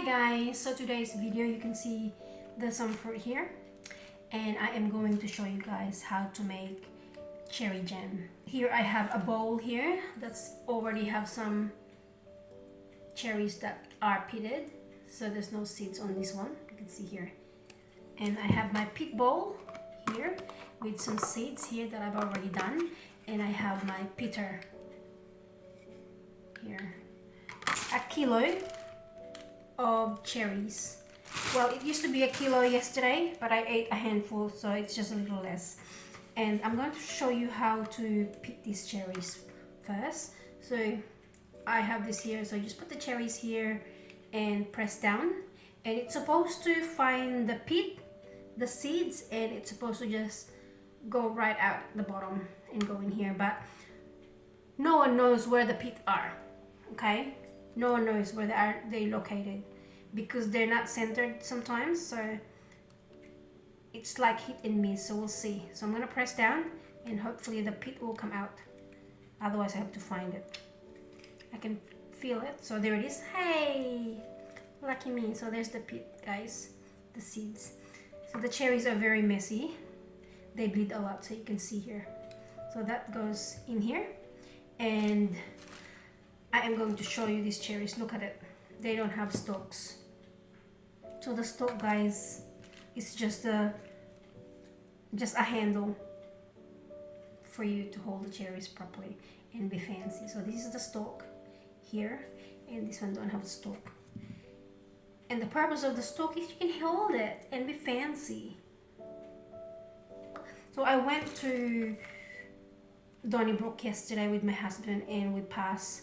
guys, so today's video you can see there's some fruit here and I am going to show you guys how to make cherry jam. Here I have a bowl here that's already have some cherries that are pitted, so there's no seeds on this one, you can see here. And I have my pit bowl here with some seeds here that I've already done, and I have my pitter here. A kilo of cherries. Well, it used to be a kilo yesterday, but I ate a handful, so it's just a little less. And I'm going to show you how to pick these cherries first. So I have this here, so you just put the cherries here and press down, and it's supposed to find the pit, the seeds, and it's supposed to just go right out the bottom and go in here, but no one knows where the pit are, okay? No one knows where they're located because they're not centered sometimes, so it's like hit and miss, so we'll see. So I'm gonna press down and hopefully the pit will come out, otherwise I have to find it. I can feel it, so there it is. Hey, lucky me. So there's the pit, guys, the seeds. So the cherries are very messy, they bleed a lot, so you can see here. So that goes in here, and I am going to show you these cherries. Look at it, they don't have stalks. So the stalk, guys, is just a handle for you to hold the cherries properly and be fancy. So this is the stalk here, and this one don't have a stalk. And the purpose of the stalk is you can hold it and be fancy. So I went to Donnybrook yesterday with my husband, and we passed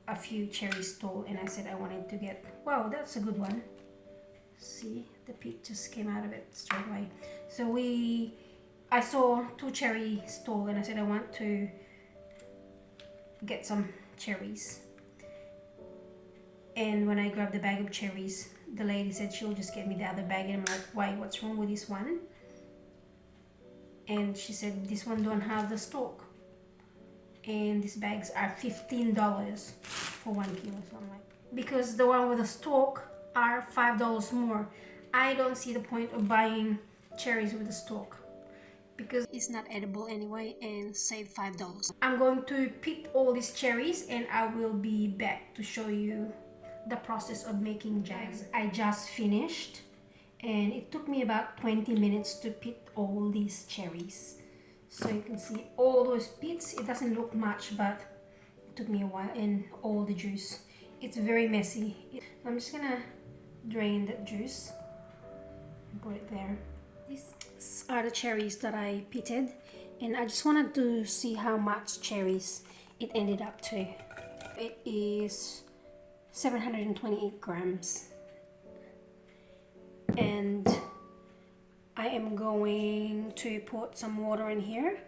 a few cherry stall, and I said I wanted to get, wow, that's a good one. See, the pit just came out of it straight away. So I saw two cherry stall, and I said I want to get some cherries. And when I grabbed the bag of cherries, the lady said she'll just get me the other bag, and I'm like, why, what's wrong with this one? And she said this one don't have the stalk, and these bags are $15 for 1 kilo. So I'm like, because the one with the stalk are $5 more. I don't see the point of buying cherries with the stalk because it's not edible anyway, and save $5. I'm going to pick all these cherries and I will be back to show you the process of making jam. I just finished, and it took me about 20 minutes to pick all these cherries. So you can see all those pits. It doesn't look much, but it took me a while, and all the juice. It's very messy. I'm just gonna drain the juice and put it there. These are the cherries that I pitted, and I just wanted to see how much cherries it ended up to. It is 728 grams. And I am going to put some water in here.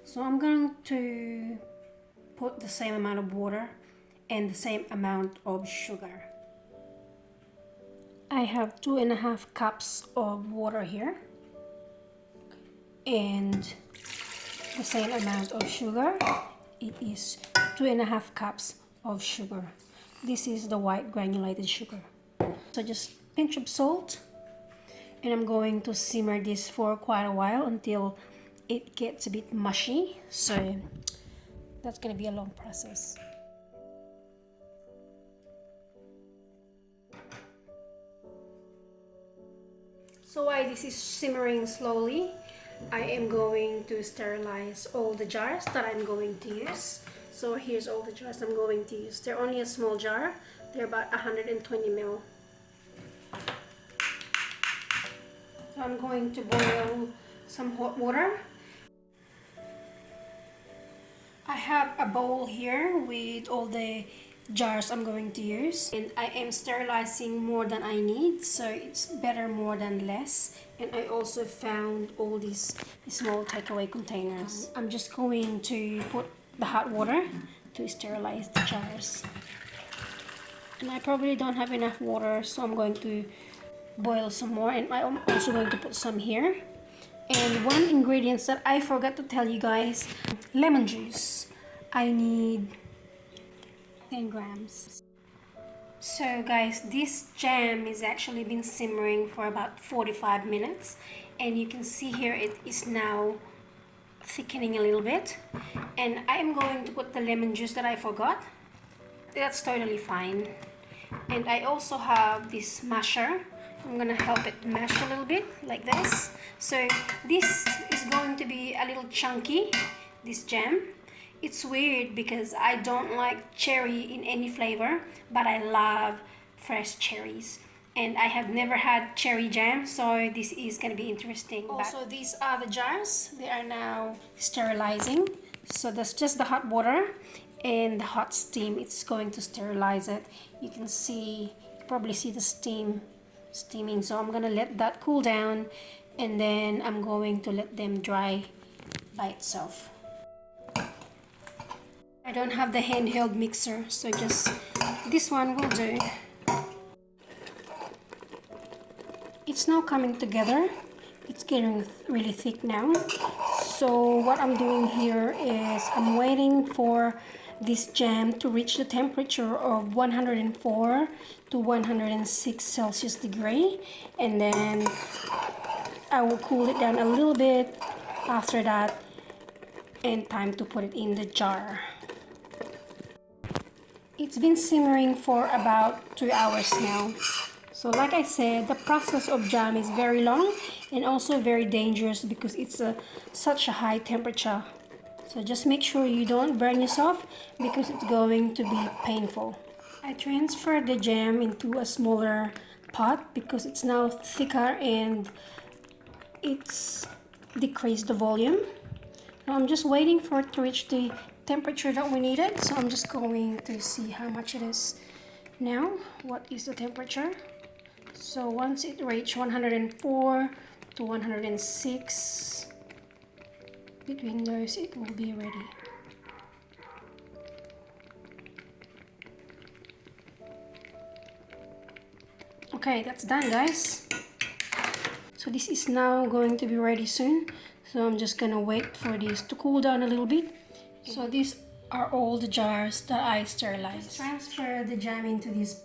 So I'm going to put the same amount of water and the same amount of sugar. I have 2.5 cups of water here and the same amount of sugar. It is 2.5 cups of sugar. This is the white granulated sugar. So just pinch of salt, and I'm going to simmer this for quite a while until it gets a bit mushy. So that's gonna be a long process. So while this is simmering slowly, I am going to sterilize all the jars that I'm going to use. So here's all the jars I'm going to use. They're only a small jar. They're about 120 ml. So I'm going to boil some hot water. I have a bowl here with all the jars I'm going to use, and I am sterilizing more than I need, so it's better more than less. And I also found all these small takeaway containers. I'm just going to put the hot water to sterilize the jars, and I probably don't have enough water, so I'm going to boil some more, and I'm also going to put some here. And one ingredient that I forgot to tell you guys, lemon juice. I need 10 grams. So guys, this jam is actually been simmering for about 45 minutes, and you can see here it is now thickening a little bit, and I am going to put the lemon juice that I forgot. That's totally fine. And I also have this masher. I'm gonna help it mash a little bit like this. So this is going to be a little chunky, this jam. It's weird because I don't like cherry in any flavor, but I love fresh cherries. And I have never had cherry jam, so this is gonna be interesting. Also, these are the jars. They are now sterilizing. So that's just the hot water and the hot steam. It's going to sterilize it. You can see, you probably see the steaming. So I'm gonna let that cool down, and then I'm going to let them dry by itself. I don't have the handheld mixer, so just this one will do. It's now coming together. It's getting really thick now. So what I'm doing here is I'm waiting for this jam to reach the temperature of 104 to 106 Celsius degree, and then I will cool it down a little bit after that, and time to put it in the jar. It's been simmering for about 2 hours now. So like I said, the process of jam is very long and also very dangerous because it's such a high temperature. So just make sure you don't burn yourself because it's going to be painful. I transferred the jam into a smaller pot because it's now thicker and it's decreased the volume. Now I'm just waiting for it to reach the temperature that we needed. So I'm just going to see how much it is now. What is the temperature? So once it reaches 104 to 106, between those it will be ready. Okay, that's done, guys. So this is now going to be ready soon. So I'm just gonna wait for this to cool down a little bit. So these are all the jars that I sterilized. Transfer the jam into this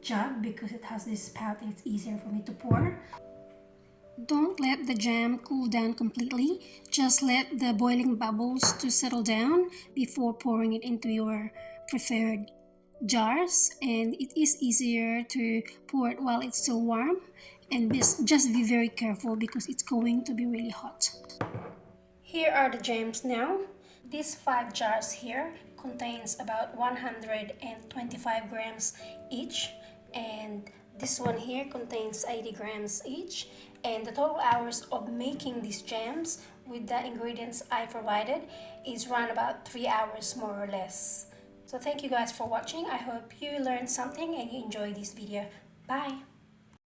jug because it has this spout and it's easier for me to pour. Don't let the jam cool down completely. Just let the boiling bubbles to settle down before pouring it into your preferred jars, and it is easier to pour it while it's still warm, and just be very careful because it's going to be really hot. Here are the jams now. These 5 jars here contains about 125 grams each, and this one here contains 80 grams each, and the total hours of making these jams with the ingredients I provided is around about 3 hours more or less. So thank you guys for watching. I hope you learned something and you enjoyed this video. Bye!